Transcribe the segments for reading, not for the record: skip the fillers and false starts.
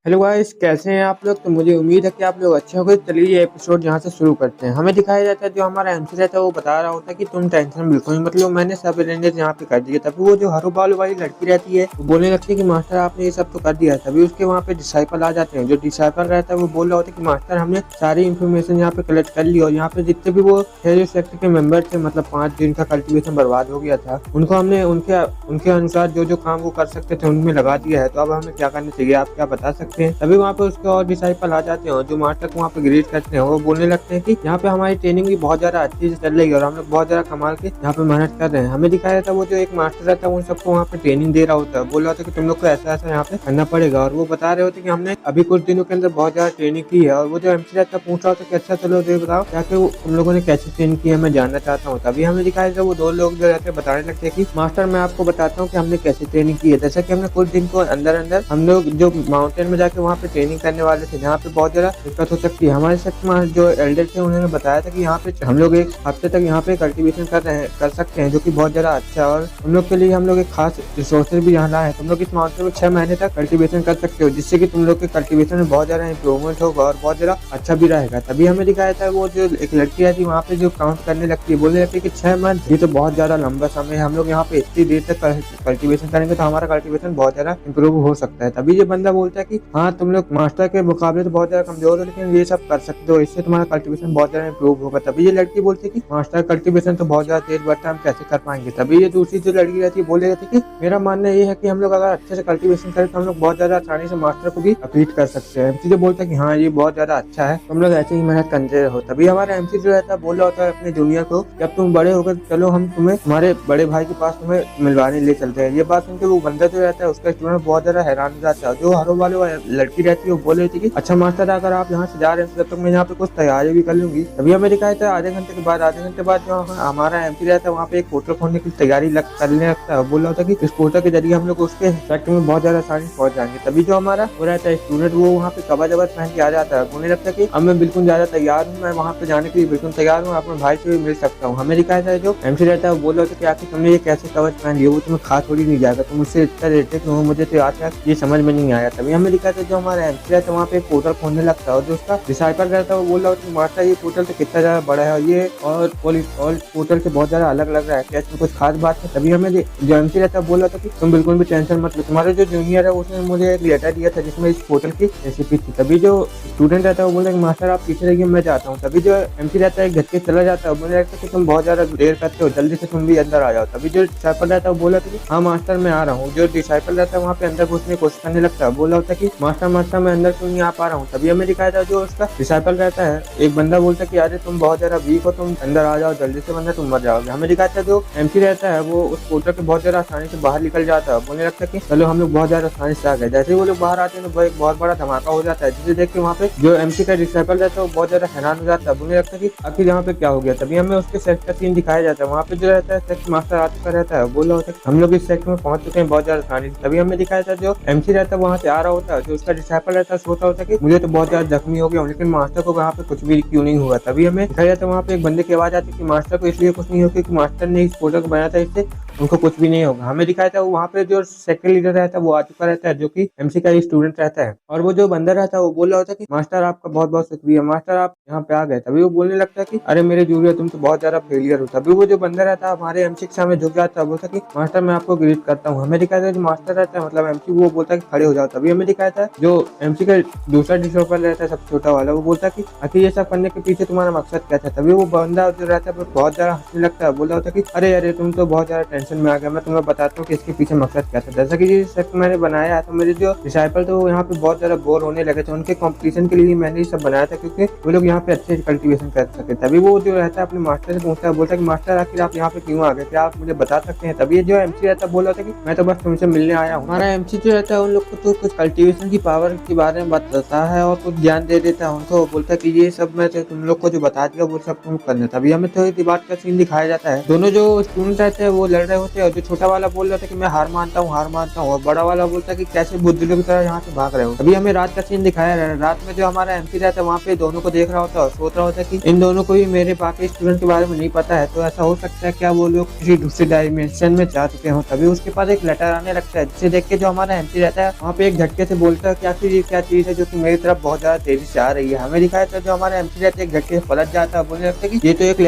Hello guys, कैसे हैं आप लोग। तो मुझे उम्मीद है कि आप लोग अच्छे होंगे। चलिए ये एपिसोड यहाँ से शुरू करते हैं। हमें दिखाया जाता है जो हमारा एमसी रहता है वो बता रहा होता है कि तुम टेंशन बिल्कुल ही मतलब मैंने सब अरेंजेस यहाँ पे कर दिए। तभी वो जो हरू बालू वाली लड़की रहती है वो बोलने लगती है कि मास्टर आपने ये सब तो कर दिया है। तभी उसके वहाँ पे डिसाइपल आ जाते हैं। जो डिसाइपल रहता है वो बोल रहा होता है कि मास्टर हमने सारी इन्फॉर्मेशन यहाँ पे कलेक्ट कर ली और यहाँ पे जितने भी वो जो सेक्टर के मेंबर थे मतलब 5 दिन का कल्टीवेशन बर्बाद हो गया था उनको हमने उनके उनके अनुसार जो जो काम वो कर सकते थे उनमें लगा दिया है। तो अब हमें क्या करना चाहिए, आप क्या बता सकते हैं। तभी वहाँ पे उसके और डिसाइपल आ जाते हैं जो मास्टर को वहाँ पे ग्रीट करते हैं। वो बोलने लगते हैं कि यहाँ पे हमारी ट्रेनिंग भी बहुत ज्यादा अच्छी से चल रही है और हम लोग बहुत ज्यादा कमाल के यहाँ पे मेहनत कर रहे हैं। हमें दिखाया था वो जो एक मास्टर रहता है उन सबको वहाँ पे ट्रेनिंग दे रहा होता है। बोल रहा होता है कि तुम लोग को ऐसा ऐसा यहाँ पे करना पड़ेगा और वो बता रहे होते कि हमने अभी कुछ दिनों के अंदर बहुत ज्यादा ट्रेनिंग की है। और वो जो एमसी रहता है पूछ रहा होता है कि अच्छा चलो ये बताओ क्या कि तुम लोगों ने कैसे ट्रेनिंग की है, मैं जानना चाहता हूँ। तभी हमें दिखाया था वो दो लोग जो रहते हैं बताने लगते हैं कि मास्टर मैं आपको बताता हूँ कि हमने कैसे ट्रेनिंग की है। जैसा कि हमने कुछ दिन को अंदर अंदर हम लोग जो माउंटेन में जाके वहाँ पे ट्रेनिंग करने वाले थे जहाँ पे बहुत ज्यादा दिक्कत हो सकती है। हमारे सेक्टर में जो एल्डर थे उन्होंने बताया था कि यहाँ पे हम लोग एक हफ्ते तक यहाँ पे कल्टीवेशन कर सकते हैं जो कि बहुत ज्यादा अच्छा है और हम लोग के लिए हम लोग एक खास रिसोर्सेज भी यहाँ लाए हैं। तुम लोग इस माउंटेन में 6 महीने तक कल्टीवेशन कर सकते हो जिससे कि तुम लोग के कल्टीवेशन में बहुत ज्यादा इंप्रूवमेंट होगा और बहुत ज्यादा अच्छा भी रहेगा। तभी हमें दिखाया था वो जो एक लड़की रहती है वहाँ पे जो काउंट करने लगती है, बोलने लगती है कि 6 मंथ ये तो बहुत ज्यादा लंबा समय है, हम लोग यहाँ पे इतनी देर तक कल्टीवेशन करेंगे तो हमारा कल्टीवेशन बहुत ज्यादा इंप्रूव हो सकता है। तभी ये बंदा बोलता है कि हाँ तुम लोग मास्टर के मुकाबले तो बहुत ज्यादा कमजोर हो लेकिन ये सब कर सकते हो, इससे तुम्हारा कल्टीवेशन बहुत ज्यादा इंप्रूव होगा। तभी ये लड़की बोलती है कि मास्टर कल्टीवेशन तो बहुत ज्यादा तेज बढ़ता है, हम कैसे कर पाएंगे। तभी ये दूसरी जो लड़की रहती है बोल रही थी कि मेरा मानना ये है कि हम लोग अगर अच्छे से कल्टीवेशन करें तो हम लोग बहुत ज्यादा आसानी से मास्टर को भी अपीट कर सकते हैं। एमसी जो बोलता है कि हाँ ये बहुत ज्यादा अच्छा है, तुम लोग ऐसे ही मेहनत करते रहो। तभी हमारा एमसी जो रहता है बोल रहा होता है अपने जूनियर को जब तुम बड़े होकर चलो हम तुम्हें तुम्हारे बड़े भाई के पास तुम्हें मिलवाने ले चलते हैं। ये बात सुनकर वो बंदा जो रहता है उसका स्टूडेंट बहुत ज्यादा हैरान हो जाता है। जो हरो वाले लड़की रहती है वो बोल रही थी कि अच्छा मास्टर अगर आप यहाँ से जा रहे हैं तो तब तक मैं यहाँ पे कुछ तैयारी भी कर लूंगी। तभी हमें दिखाया था आधे घंटे बाद जो हमारा एमपी रहता है वहाँ पे एक पोर्टल खोलने की तैयारी करने लगता है। बोल रहा होता है कि इस पोर्टल के जरिए हम लोग उसके सेक्टर में बहुत ज्यादा आसानी से पहुंच जाएंगे। तभी जो हमारा वो रहता है स्टूडेंट वो वहाँ पे कवर जबर पहन के आ जाता है। बोलने लगता है कि अब मैं बिल्कुल ज्यादा तैयार हूँ, मैं वहाँ पे जाने के लिए बिल्कुल तैयार हूँ, अपने भाई से भी मिल सकता हूँ। हमें दिखाया था जो एमसी रहता है वो बोल रहा होता है कि आखिर तुमने ये कैसे कवच पहन लिया, वो तुम्हें खा थोड़ी नहीं जाएगा, तुम उससे इतना रेटे क्यों हो, मुझे तो आज तक ये समझ में नहीं आया। तभी हमें दिखाया था जो हमारा एमसी रहता है वहाँ पे एक पोर्टल खोलने लगता है और जो उसका डिसाइपल रहता है वो बोल रहा होता है मास्टर ये पोर्टल तो कितना ज्यादा बड़ा है ये और पोर्टल से बहुत ज्यादा अलग लग रहा है, क्या इसमें कुछ खास बात है। तभी हमें जो एमसी रहता है बोल रहा था कि तुम बिल्कुल भी टेंशन मत लो, तुम्हारा जो जूनियर है उसने मुझे एक लेटर दिया था जिसमें इस पोर्टल की रेसिपी थी। तभी जो स्टूडेंट रहता है वो बोल रहा है मास्टर आप पीछे रहिए मैं जाता हूँ। तभी जो एमसी रहता है झटके चला जाता है, बोलने लगता है कि तुम बहुत ज्यादा देर करते हो, जल्दी से तुम भी अंदर आ जाओ। तभी जो डिसाइपल रहता है वो बोला था कि हाँ मास्टर मैं आ रहा हूँ। जो डिसाइपल रहता है वहाँ पे अंदर घुसने की कोशिश करने लगता है, बोला होता है कि मास्टर मैं अंदर क्यों नहीं आ पा रहा हूँ। तभी हमें दिखाया था जो उसका डिसाइपल रहता है एक बंदा बोलता है कि अरे तुम बहुत ज्यादा वीक हो, तुम अंदर आ जाओ जल्दी से वरना तुम मर जाओगे। हमें दिखाया था जो एमसी रहता है वो उस पोर्टल के बहुत ज्यादा आसानी से बाहर निकल जाता है। बोलने लगता है कि चलो हम लोग बहुत ज्यादा आसानी से आ गए। जैसे ही वो लोग बाहर आते हैं तो एक बहुत बड़ा धमाका हो जाता है जिसे देख के वहाँ पे जो एमसी का डिसाइपल रहता है वो बहुत ज्यादा हैरान हो जाता है। बोलने लगता है कि आखिर यहाँ पे क्या हो गया। तभी हमें उसके सेक्टर का सीन दिखाया जाता है, वहाँ पे जो रहता है सेक्टर मास्टर आ चुका रहता है। बोला होता है हम लोग इस सेक्टर में पहुंच चुके हैं बहुत ज्यादा आसानी से। तभी हमें दिखाया था जो एमसी रहता है वहाँ से आ रहा होता है, जो उसका डिसाइपल रहता है सोचता होता है कि मुझे तो बहुत ज्यादा जख्मी हो गया लेकिन मास्टर को वहाँ पे कुछ भी क्यों नहीं हुआ। तभी हमें दिखाया जाता है वहाँ पे एक बंदे की आवाज आती है कि मास्टर को इसलिए कुछ नहीं हो क्योंकि मास्टर ने इस पोर्टल को बनाया था, इससे उनको कुछ भी नहीं होगा। हमें दिखाया था वहाँ पे जो सेक्टर लीडर रहता है वो आ चुका रहता है जो कि एमसी का स्टूडेंट रहता है और वो जो बंदा रहता है वो बोल रहा होता है कि मास्टर आपका बहुत बहुत शुक्रिया, मास्टर आप यहाँ पे आ गए। तभी वो बोलने लगता है कि अरे मेरे जूनियर तुम तो बहुत ज्यादा फेलियर हो। तभी वो जो बंदा रहता है हमारे एमसी के सामने झुक जाता है, बोलता है कि मास्टर मैं आपको ग्रीट करता हूँ। हमें दिखाया था जो मास्टर रहता है मतलब एमसी वो बोलता है कि खड़े हो जाओ। तभी हमें दिखाया था जो एमसी का दूसरा डिसाइपल रहता है सबसे छोटा वाला, वो बोलता है कि आखिर ये सब करने के पीछे तुम्हारा मकसद क्या था। तभी वो बंदा जो रहता है वो बहुत ज्यादा हंसने लगता है, बोला होता है कि अरे तुम तो बहुत ज्यादा टेंशन में आ गया, मैं तुम्हें बताता हूँ कि इसके पीछे मकसद क्या था। जैसा कि जिस सेक्टर मैंने बनाया है तो मेरे जो डिसाइपल थे वो यहाँ पे बहुत ज्यादा बोर होने लगे थे, उनके कंपटीशन के लिए मैंने ये सब बनाया था क्योंकि वो लोग यहाँ पे अच्छे से कल्टीवेशन कर सके। तभी वो जो रहता है अपने मास्टर से पूछता है, बोलता है कि मास्टर आखिर आप यहाँ पे क्यों आ गए, क्या आप मुझे बता सकते हैं। तभी जो एमसी रहता है बोला था कि मैं तो बस तुमसे मिलने आया हूँ। हमारा एमसी जो रहता है उन लोग को तो कुछ कल्टीवेशन की पावर के बारे में बताता है और कुछ ज्ञान दे देता है उनको, बोलता है कि ये सब मैं तुम लोग को जो बता दिया वो सब तुम करना। तभी हमें थोड़ी बात का सीन दिखाया जाता है, दोनों जो स्टूडेंट रहते हैं वो लड़ रहे होते हैं और जो छोटा वाला बोल रहा था कि मैं हार मानता हूँ, हार मानता हूँ, और बड़ा वाला बोलता है कि कैसे बुद्धू की तरह यहाँ से भाग रहे हो। अभी हमें रात का सीन दिखाया रहा है। रात में जो हमारा एमसी रहता है वहाँ पे दोनों को देख रहा होता है और सोच रहा होता है कि इन दोनों को भी मेरे बाकी स्टूडेंट के बारे में नहीं पता है, तो ऐसा हो सकता है क्या वो लोग किसी दूसरे डायमेंशन में जा चुके हो। तभी उसके पास एक लेटर आने लगता है, जिसे देख के जो हमारा एमसी रहता है वहाँ पे एक झटके से बोलता है कि आखिर ये क्या चीज है जो कि मेरी तरफ बहुत ज्यादा तेजी से आ रही है। हमें दिखाया था जो हमारा एमसी रहता है एक झटके से पलट जाता है, बोलने लगता है कि ये तो एक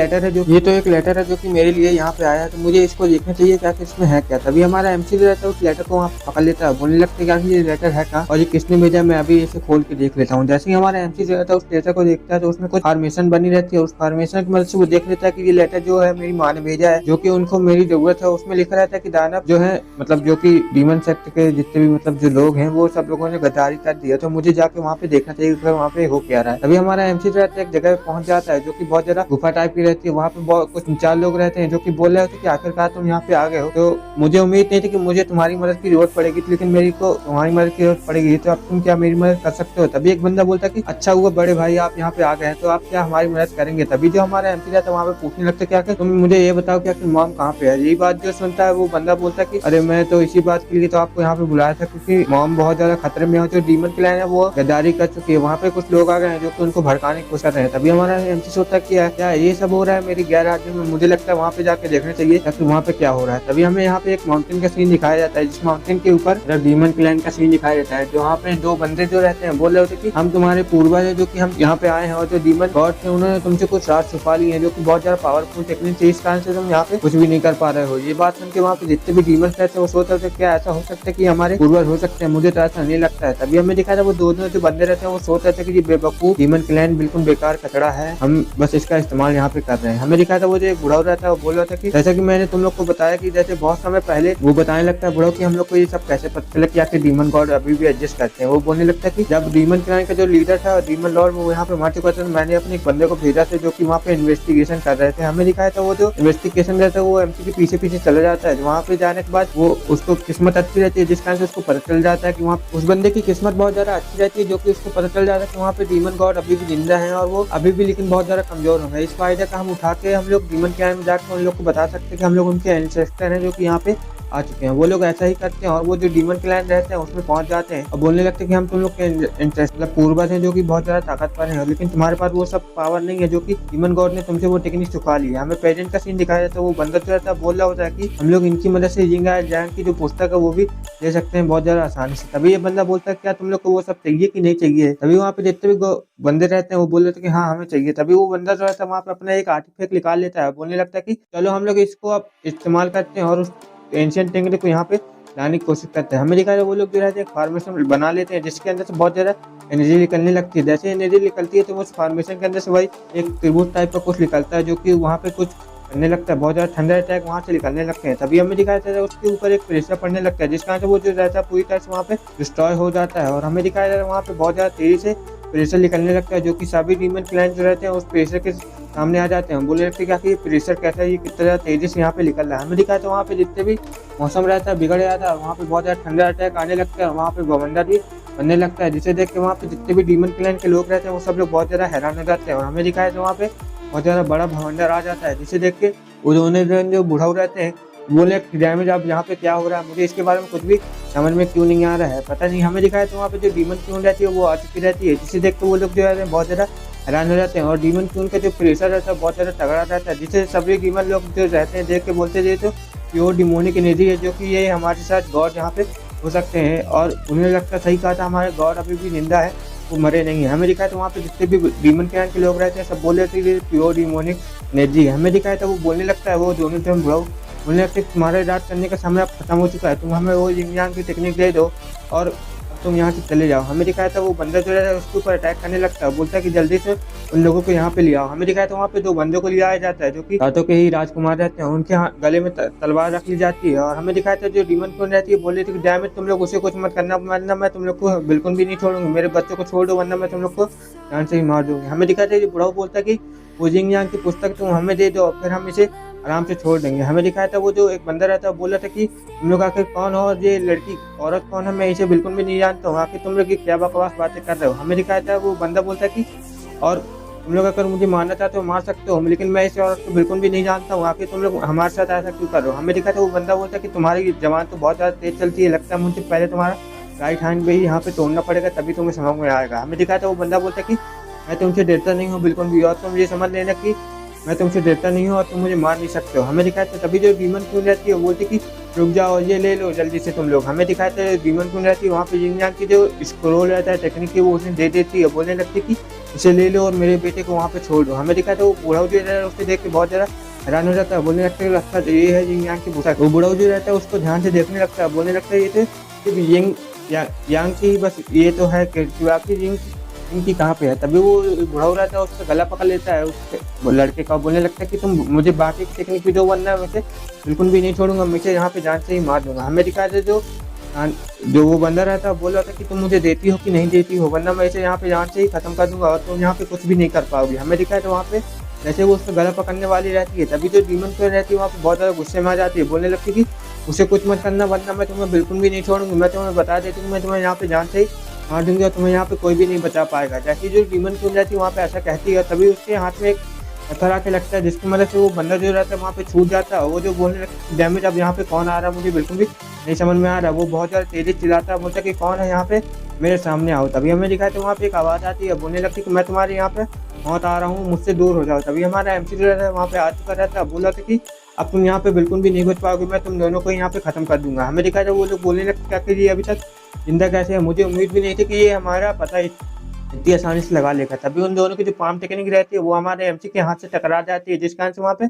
लेटर है जो कि मेरे लिए यहाँ पे आया है, तो मुझे इसको देखना चाहिए क्या इसमें है क्या। तभी हमारा एमसी रहता है उस लेटर को वहाँ पकड़ लेता है, बोलने लगता है कि ये लेटर है क्या और ये किसने भेजा, मैं अभी इसे खोल के देख लेता हूँ। जैसे ही हमारा एमसी जो रहता है उस लेटर को देखता है तो उसमें कुछ फॉर्मेशन बनी रहती है। उस फॉर्मेशन की मदद से वो देख लेता है कि ये लेटर जो है मेरी माँ ने भेजा है, जो कि उनको मेरी जरूरत है। उसमें लिखा रहता है कि दानव जो है मतलब जो कि डीमन सेक्ट के जितने भी मतलब जो लोग हैं वो सब लोगों ने गद्दारी कर दिया, तो मुझे जाके वहाँ पे देखना चाहिए कि वहाँ पे हो क्या रहा है। तभी हमारा एमसी जो रहता है एक जगह पहुंच जाता है जो कि बहुत ज्यादा गुफा टाइप की रहती है। वहाँ पे कुछ 4 लोग रहते हैं जो कि बोल रहे होते कि आखिरकार तुम यहाँ पे आ गए हो, तो मुझे उम्मीद नहीं थी कि मुझे तुम्हारी मदद की जरूरत पड़ेगी, लेकिन मेरी को तुम्हारी मदद की जरूरत पड़ेगी, तो अब तुम क्या मेरी मदद कर सकते हो। तभी एक बंदा बोलता कि अच्छा हुआ बड़े भाई आप यहाँ पे आ गए हैं, तो आप क्या हमारी मदद करेंगे। तभी जो हमारा एमसी रहता है वहाँ पे पूछने लगता क्या तुम मुझे ये बताओ कि आखिर मॉम कहाँ पे है। यही बात जो सुनता है वो बंदा बोलता है कि अरे मैं तो इसी बात के लिए तो आपको यहाँ पे बुलाया था क्योंकि मॉम बहुत ज्यादा खतरे में हो, जो डीमन क्लैन है वो गद्दारी कर चुकी है। वहाँ पे कुछ लोग आ गए हैं जो कि उनको भड़काने की कोशिश कर रहे हैं। तभी हमारा एमसी सोचता है क्या ये सब हो रहा है मेरी गैर हाजिरी में, मुझे लगता है वहाँ पे जाके देखना चाहिए ताकि वहाँ पे क्या हो रहा है। तभी हमें यहाँ पे एक माउंटेन का सीन दिखाया जाता है, जिस माउंटेन के ऊपर डीमन क्लैन का सीन दिखाया जाता है। जो वहाँ पे 2 बंदे जो रहते हैं बोल रहे होते कि हम तुम्हारे पूर्वज है जो कि हम यहाँ पे आए हैं, और जो डीमन गॉड थे उन्होंने तुमसे कुछ राज छुपा ली है जो कि बहुत ज्यादा पावरफुल टेक्निक है, इस कारण से तुम यहाँ पे कुछ भी नहीं कर पा रहे हो। ये बात सुन के वहाँ पे जितने भी डीमन रहते हैं वो सोच रहे थे क्या ऐसा हो सकता है कि हमारे पूर्वज हो सकते हैं, मुझे तो ऐसा नहीं लगता है। तभी हमें दिखाया था वो दोनों जो बंदे रहते हैं वो सोच रहे थे कि ये बेवकूफ डीमन क्लैन बिल्कुल बेकार कचड़ा है, हम बस इसका इस्तेमाल यहाँ पे कर रहे हैं। हमें दिखाया था वो जो एक बुढ़ा रहता है वो बोल रहा था कि जैसा कि मैंने तुम लोग को बताया कि जैसे बहुत समय पहले वो बताने लगता है बुढ़ा कि हम लोग को ये सब कैसे पता चला कि आखिर डीमन गॉड अभी भी एडजस्ट करते हैं। वो बोलने लगता है कि जब डीमन क्लैन का जो लीडर था डीमन लॉर्ड वो यहाँ पे मार चुका था, मैंने अपने एक बंदे को भेजा था जो कि वहाँ पे इन्वेस्टिगेशन कर रहे थे। हमें दिखाया था वो जो इन्वेस्टिगेशन रहता है वो एमसी के पीछे पीछे चला जाता है। वहाँ पे जाने के बाद वो उसको किस्मत अच्छी रहती है, जिस कारण से उसको पता चल जाता है कि वहाँ उस बंदे की किस्मत बहुत ज्यादा अच्छी रहती है, जो कि उसको पता चल जाता है कि वहाँ पे डीमन गॉड अभी भी जिंदा है और वो अभी भी लेकिन बहुत ज्यादा कमजोर है। इस फायदे का हम उठा के हम लोग डीमन क्लैन में जाकर उन लोग को बता सकते हैं कि हम लोग उनके एंसेस्टर हैं जो कि यहाँ पे आ चुके हैं। वो लोग ऐसा ही करते हैं और वो जो डीमन क्लैन रहते हैं उसमें पहुंच जाते हैं और बोलने लगते हैं कि हम तुम लोग के इंटरेस्ट मतलब पूर्वज हैं जो कि बहुत ज्यादा ताकतवर हैं, लेकिन तुम्हारे पास वो सब पावर नहीं है जो कि डीमन गॉड ने तुमसे वो टेक्निक छुपा ली है। हमें प्रेजेंट का सीन दिखाया जाता है, वो बंदा जो रहता है बोल रहा होता है कि हम लोग इनकी मदद से जिंगा जैन की जो पुस्तक है वो भी ले सकते हैं बहुत ज्यादा आसानी से। तभी ये बंदा बोलता है क्या तुम लोग को वो सब चाहिए कि नहीं चाहिए। तभी वहाँ पे जितने भी बंदे रहते हैं वो बोल रहे थे कि हाँ हमें चाहिए। तभी वो बंदा जो रहता है वहाँ पे अपना एक आर्टिफैक्ट निकाल लेता है, बोलने लगता है कि चलो हम लोग इसको अब इस्तेमाल करते हैं और उस एंशिएंट टेक्निक को यहाँ पे लाने की कोशिश करते हैं। हमें दिखा है वो लोग जो रहते हैं फॉर्मेशन बना लेते हैं जिसके अंदर से बहुत ज्यादा एनर्जी निकलने लगती है। जैसे एनर्जी निकलती है तो उस फॉर्मेशन के अंदर से वही एक त्रिभुज टाइप का कुछ निकलता है जो कि वहाँ पे कुछ करने लगता है, बहुत ज्यादा ठंडा अटैक वहाँ से निकलने लगते हैं। तभी हमें दिखाया जाता है उसके ऊपर एक प्रेशर पड़ने लगता है जिस कारण से वो जो रहता है पूरी तरह से वहाँ पे डिस्ट्रॉय हो जाता है। और हमें दिखाया जाता है वहाँ पे बहुत ज्यादा तेजी से प्रेशर निकलने लगता है जो कि सभी डीमन क्लैन जो रहते हैं उस प्रेशर के सामने आ जाते हैं, बोलने लगते हैं कि ये प्रेशर कैसा है, ये कितना ज्यादा तेजी से यहाँ पे निकल रहा है। हमें दिखाया था वहाँ पे जितने भी मौसम रहता है बिगड़ जाता है, वहाँ पे बहुत ज्यादा ठंडा अटैक आने लगता है, वहाँ पे बवंडर भी बनने लगता है, जिसे देख के वहाँ पे जितने भी डीमन क्लैन के लोग रहते हैं वो सब लोग बहुत ज्यादा हैरान हो जाते हैं। और हमें दिखाया था वहाँ पे बहुत ज्यादा बड़ा भवंडर आ जाता है जिसे देख के उन्होंने जो बुढ़ाऊ रहते हैं बोले डैमेज अब यहाँ पे क्या हो रहा है, मुझे इसके बारे में कुछ भी समझ में क्यों नहीं आ रहा है, पता नहीं। हमें दिखाया तो वहाँ पे जो डीमन क्यून रहती है वो आ चुकी रहती है जिसे देख के वो लोग जो है बहुत ज्यादा हैरान हो जाते हैं। और डीमन क्यून का जो प्रेशर रहता है बहुत ज्यादा तगड़ा रहता है जिसे सभी डीमन लोग जो रहते हैं देख के बोलते थे तो प्योर डिमोनिक एनर्जी है जो कि ये हमारे साथ गॉड यहाँ पे हो सकते हैं। और उन्हें लगता सही कहा था हमारे गॉड अभी भी जिंदा है, वो मरे नहीं है। हमें दिखाया था वहाँ पे जितने भी डीमन क्लैन के लोग रहते हैं सब बोल रहे थे प्योर डिमोनिक एनर्जी है। हमें दिखाया था वो बोलने लगता है वो दोनों से हम बुढ़ाऊ बोलने लगते तुम्हारे राज करने का समय अब खत्म हो चुका है, तुम हमें वो जिंग की टेक्निक दे दो और तुम यहाँ से चले जाओ। हमें दिखाया था वो बंदा जो है उसके ऊपर अटैक करने लगता है, बोलता है कि जल्दी से उन लोगों को यहाँ पे ले आओ। हमें दिखाया था वहाँ पे 2 बंदों को लिया जाता है जो कि रातों के ही राजकुमार रहते हैं, उनके गले में तलवार रख ली जाती है। और हमें दिखाया था जो डीमन क्वीन रहती है बोल रही थी कि डैमेज तुम लोग उसे कुछ मत करना, वरना मैं तुम लोग को बिल्कुल भी नहीं छोड़ूंगी, मेरे बच्चों को छोड़ दो वरना मैं तुम लोग को जान से ही मार दूंगी। हमें दिखाया था बुढ़ाऊ बोलता है कि वो जिंग की पुस्तक तुम हमें दे दो फिर हम इसे आराम से छोड़ देंगे। हमें दिखाया था वो जो एक बंदा रहता है बोल रहा था कि तुम लोग आखिर कौन हो और ये लड़की औरत कौन है, मैं इसे बिल्कुल भी नहीं जानता हूँ, आखिर तुम लोग क्या बकवास बातें कर रहे हो। हमें दिखाया था वो बंदा बोलता है कि और तुम लोग अगर मुझे मारना चाहते हो मार सकते हो, लेकिन मैं इस औरत को बिल्कुल भी नहीं जानता हूँ, आखिर तुम लोग हमारे साथ ऐसा क्यों कर रहे हो। हमें दिखा था वो बंदा बोलता कि तुम्हारी जबान तो बहुत ज़्यादा तेज चलती है, लगता है मुझे पहले तुम्हारा राइट हैंड भी यहाँ पे तोड़ना पड़ेगा तभी तुम्हें समझ में आएगा। हमें दिखा था वो बंदा बोलता कि मैं तुमसे डरता नहीं हूँ बिल्कुल भी, और तुम ये समझ लेना कि मैं तुमसे डरता नहीं हूँ और तुम मुझे मार नहीं सकते हो। हमें दिखाया था तभी जो डीमन क्वीन रहती है वो बोलती कि रुक जाओ ये ले लो जल्दी से तुम लोग। हमें दिखाया था डीमन क्वीन रहती है वहाँ पे जिंग की जो स्क्रोल रहता है टेक्निक वो उसने दे देती है, बोलने लगती है कि इसे ले लो और मेरे बेटे को वहाँ पे छोड़ दो। हमें दिखाया था वो बूढ़ा जो रहता है उसे देख के बहुत ज़्यादा हैरान हो जाता है, बोलने लगता है अच्छा ये है जिंग की पोशाक। वो बूढ़ा जो रहता है उसको ध्यान से देखने लगता है, बोलने लगता है ये तो सिर्फ यांग की बस ये तो है कि बाकी जिंग इनकी कहाँ पे है। तभी वो बूढ़ा हो रहता है उसका गला पकड़ लेता है उसके वो लड़के का, बोलने लगता है कि तुम मुझे बाकी की टेक्निक भी दो वरना मैं बिल्कुल भी नहीं छोड़ूंगा, मैं यहाँ पे जान से ही मार दूंगा। हमें दिखाया था जो वो बंदा रहता है बोल रहा था कि तुम मुझे देती हो कि नहीं देती हो, वरना मैं इसे यहाँ पे जान से ही खत्म कर दूंगा और तुम यहाँ पे कुछ भी नहीं कर पाओगी। हमें दिखाया था वहाँ पे जैसे वो उसका गला पकड़ने वाली रहती है तभी जो डीमन क्वीन रहती है वहाँ पे बहुत ज़्यादा गुस्से में आ जाती है, बोलने लगती है कि उसे कुछ मत करना वरना मैं तुम्हें बिल्कुल भी नहीं छोड़ूंगी, मैं तुम्हें बता देती हूँ मैं तुम्हें यहाँ पे जान से ही मार दूंगी और तुम्हें यहाँ पे कोई भी नहीं बचा पाएगा। जैसे जो डीमन क्वीन रहती है वहाँ पे ऐसा कहती है तभी उसके हाथ में एक पत्थर आके लगता है जिसकी मदद से वो बंदा जो रहता है वहाँ पे छूट जाता है। वो जो बोलने लगता है डैमेज अब यहाँ पे कौन आ रहा है मुझे बिल्कुल भी नहीं समझ में आ रहा है, वो बहुत ज़्यादा तेजी चिल्लाता है, बोलता है कि कौन है यहाँ पे मेरे सामने आओ। तभी हमें दिखाया तो वहाँ पे एक आवाज़ आती है, बोलने लगती है कि मैं तुम्हारे यहाँ पे बहुत आ रहा हूँ मुझसे दूर हो जाओ। तभी हमारा MC जो रहता है वहाँ पे आ चुका रहता है, बोला था कि अब तुम यहाँ पे बिल्कुल भी नहीं बच पाओगे, मैं तुम दोनों को यहाँ पे खत्म कर दूंगा। हमें दिखाया था वो लोग बोलने लगते क्या कि ये अभी तक जिंदा कैसे है, मुझे उम्मीद भी नहीं थी कि ये हमारा पता इतनी आसानी से लगा लेगा। तभी उन दोनों की जो पाम टेक्निक रहती है वो हमारे MC के हाथ से टकरा जाती है, जिस कारण से वहाँ पे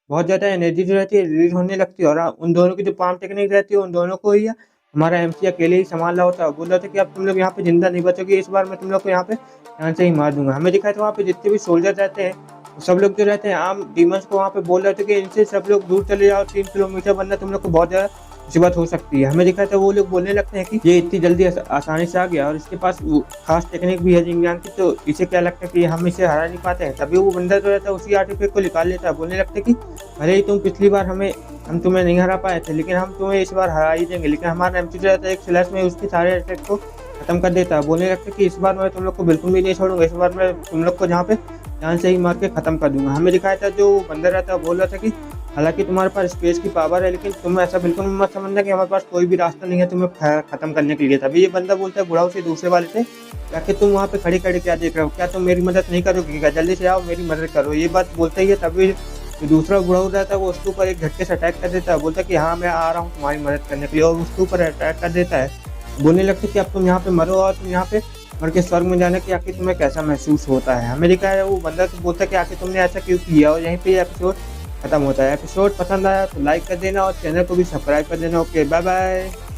बहुत ज़्यादा एनर्जी जो रहती है रिलीज होने लगती है और उन दोनों की जो पाम टेक्निक रहती है उन दोनों को ही हमारा MC अकेले ही संभाल रहा होता है। बोल रहा था कि अब तुम लोग यहाँ पे जिंदा नहीं बचोगे, इस बार मैं तुम लोग को यहाँ पे जान से ही मार दूंगा। हमें दिखाया था वहाँ पे जितने भी सोल्जर रहते हैं सब लोग जो रहते हैं आम डीमंस को वहाँ पे बोल रहे थे कि इनसे सब लोग दूर चले जाओ 3 किलोमीटर, वरना तुम लोग को बहुत ज़्यादा मुसीबत हो सकती है। हमें दिखा था वो लोग बोलने लगते हैं कि ये इतनी जल्दी आसानी से आ गया और इसके पास खास टेक्निक भी है जिंगयांग की, तो इसे क्या लगता है कि हम इसे हरा नहीं पाते हैं। तभी वो बंदा जो रहता है उसी आर्टिफैक्ट को निकाल लेता है, बोलने लगता है कि भले ही तुम पिछली बार हम तुम्हें नहीं हरा पाए थे लेकिन हम तुम्हें इस बार हरा ही देंगे। लेकिन हमारा MC जो रहता है एक स्लैश में उसके सारे अटैक को खत्म कर देता है, बोलने लगता है कि इस बार मैं तुम लोग को बिल्कुल भी नहीं छोड़ूंगा, इस बार मैं तुम लोग को जहाँ पे जान से ही मार के खत्म कर दूंगा। हमें दिखाया था जो बंदा रहता है बोल रहा था कि हालांकि तुम्हारे पास स्पेस की पावर है लेकिन तुम ऐसा बिल्कुल मत समझना कि हमारे पास कोई भी रास्ता नहीं है तुम्हें खत्म करने के लिए। तभी ये बंदा बोलता है बुढ़ाऊ से दूसरे वाले से जाके तुम वहाँ पे खड़े खड़े क्या देख रहे हो, क्या तुम मेरी मदद नहीं करोगे क्या, जल्दी से आओ मेरी मदद करो। ये बात बोलते ही है तभी जो दूसरा बुढ़ाऊ रहता है वो उसके ऊपर एक झटके से अटैक कर देता है, बोलता है कि हाँ मैं आ रहा हूँ तुम्हारी मदद करने के लिए, और उसके ऊपर अटैक कर देता है। बोलने लगते कि अब तुम यहाँ पे मरो और तुम यहाँ पे मर के स्वर्ग में जाने की आखिर तुम्हें कैसा महसूस होता है। हमें दिखा है वो बंदा तो बोलता है कि आखिर तुमने ऐसा क्यों किया, और यहीं पे एपिसोड खत्म होता है। एपिसोड पसंद आया तो लाइक कर देना और चैनल को भी सब्सक्राइब कर देना। Okay bye bye.